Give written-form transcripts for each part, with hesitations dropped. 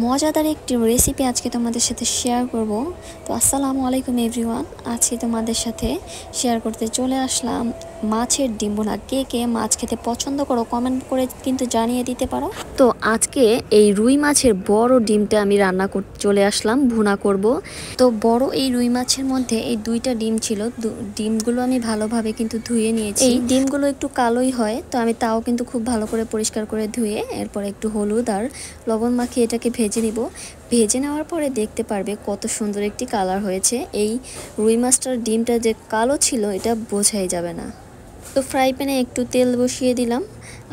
মজাদার একটি রেসিপি আজকে তোমাদের সাথে শেয়ার করব। তো আসসালামু আলাইকুম এভরিওয়ান, আজকে তোমাদের সাথে শেয়ার করতে চলে আসলাম মাছের ডিম ভুনা। কে কে মাছ খেতে পছন্দ করো কমেন্ট করে কিন্তু জানিয়ে দিতে পারো। তো আজকে এই রুই মাছের বড় ডিমটা আমি রান্না করতে চলে আসলাম, ভুনা করব। তো বড় এই রুই মাছের মধ্যে এই দুইটা ডিম ছিল, ডিমগুলো আমি ভালোভাবে কিন্তু ধুয়ে নিয়েছি। এই ডিমগুলো একটু কালোই হয়, তো আমি তাও কিন্তু খুব ভালো করে পরিষ্কার করে ধুয়ে এরপর একটু হলুদ আর লবণ মাখিয়ে এটাকে ভেজে নিব। ভেজে নেওয়ার পরে দেখতে পারবে কত সুন্দর একটি কালার হয়েছে। এই রুই মাছটার ডিমটা যে কালো ছিল এটা বোঝাই যাবে না। তো ফ্রাই প্যানে একটু তেল বসিয়ে দিলাম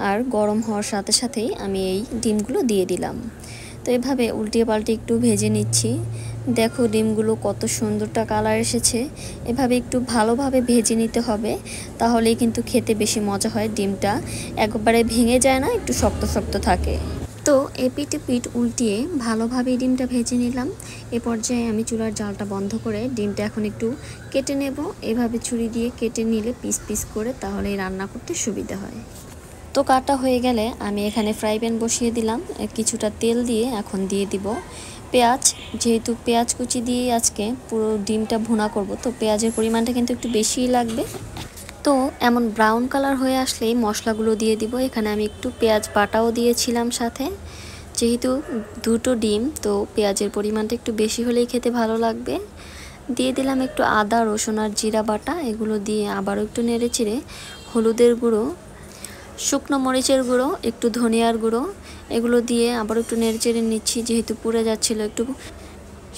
আর গরম হওয়ার সাথে সাথেই আমি এই ডিমগুলো দিয়ে দিলাম। তো এভাবে উল্টিয়ে পাল্টে একটু ভেজে নিচ্ছি। দেখো ডিমগুলো কত সুন্দরটা কালার এসেছে। এভাবে একটু ভালোভাবে ভেজে নিতে হবে, তাহলেই কিন্তু খেতে বেশি মজা হয়। ডিমটা একবারে ভেঙে যায় না, একটু শক্ত শক্ত থাকে। তো এপিট পিঠ উল্টিয়ে ভালোভাবে ডিমটা ভেজে নিলাম। এ পর্যায়ে আমি চুলার জালটা বন্ধ করে ডিমটা এখন একটু কেটে নেব। এভাবে ছুরি দিয়ে কেটে নিলে পিস পিস করে, তাহলে রান্না করতে সুবিধা হয়। তো কাটা হয়ে গেলে আমি এখানে ফ্রাই প্যান বসিয়ে দিলাম। কিছুটা তেল দিয়ে এখন দিয়ে দিব পেঁয়াজ। যেহেতু পেঁয়াজ কুচি দিয়ে আজকে পুরো ডিমটা ভুনা করব, তো পেঁয়াজের পরিমাণটা কিন্তু একটু বেশিই লাগবে। তো এমন ব্রাউন কালার হয়ে আসলেই মশলাগুলো দিয়ে দিব। এখানে আমি একটু পেঁয়াজ বাটাও দিয়েছিলাম সাথে। যেহেতু দুটো ডিম, তো পেঁয়াজের পরিমাণটা একটু বেশি হলেই খেতে ভালো লাগবে। দিয়ে দিলাম একটু আদা, রসুন আর জিরা বাটা। এগুলো দিয়ে আবারও একটু নেড়ে চেড়ে হলুদের গুঁড়ো, শুকনো মরিচের গুঁড়ো, একটু ধনিয়ার গুঁড়ো, এগুলো দিয়ে আবার একটু নেড়ে চেড়ে নিচ্ছি। যেহেতু পুড়ে যাচ্ছিল, একটু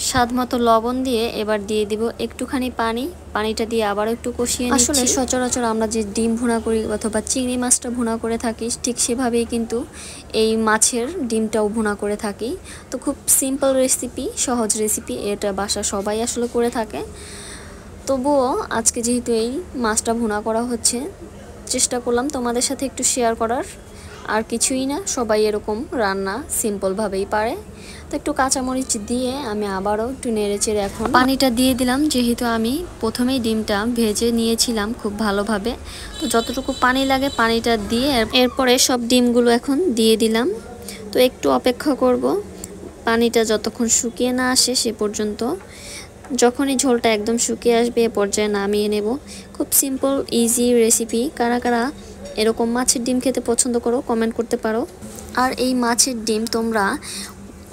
স্বাদ মতো লবণ দিয়ে এবার দিয়ে দিব একটুখানি পানি। পানিটা দিয়ে আবারও একটু কষিয়ে নিচ্ছি। আসলে সচরাচর আমরা যে ডিম ভুনা করি অথবা চিংড়ি মাছটা ভুনা করে থাকি, ঠিক সেভাবেই কিন্তু এই মাছের ডিমটাও ভুনা করে থাকি। তো খুব সিম্পল রেসিপি, সহজ রেসিপি, এটা বাসা সবাই আসলে করে থাকে। তবুও আজকে যেহেতু এই মাছটা ভুনা করা হচ্ছে, চেষ্টা করলাম তোমাদের সাথে একটু শেয়ার করার। আর কিছুই না, সবাই এরকম রান্না সিম্পলভাবেই পারে। তো একটু কাঁচামরিচ দিয়ে আমি আবারও একটু নেড়ে চেড়ে এখন পানিটা দিয়ে দিলাম। যেহেতু আমি প্রথমেই ডিমটা ভেজে নিয়েছিলাম খুব ভালোভাবে, তো যতটুকু পানি লাগে পানিটা দিয়ে এরপরে সব ডিমগুলো এখন দিয়ে দিলাম। তো একটু অপেক্ষা করব পানিটা যতক্ষণ শুকিয়ে না আসে সে পর্যন্ত। যখনই ঝোলটা একদম শুকিয়ে আসবে এ পর্যায়ে নামিয়ে নেব। খুব সিম্পল ইজি রেসিপি। কারা কারা এরকম মাছের ডিম খেতে পছন্দ করো কমেন্ট করতে পারো। আর এই মাছের ডিম তোমরা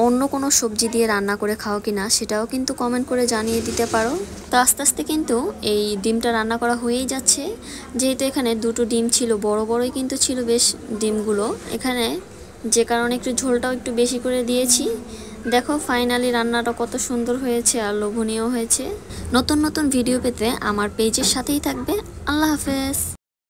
অন্য কোনো সবজি দিয়ে রান্না করে খাও কিনা সেটাও কিন্তু কমেন্ট করে জানিয়ে দিতে পারো। তো আস্তে আস্তে কিন্তু এই ডিমটা রান্না করা হয়েই যাচ্ছে। যেহেতু এখানে দুটো ডিম ছিল, বড় বড়ই কিন্তু ছিল বেশ ডিমগুলো এখানে, যে কারণে একটু ঝোলটাও একটু বেশি করে দিয়েছি। দেখো ফাইনালি রান্নাটা কত সুন্দর হয়েছে আর লোভনীয় হয়েছে। নতুন নতুন ভিডিও পেতে আমার পেজের সাথেই থাকবে। আল্লাহ হাফেজ।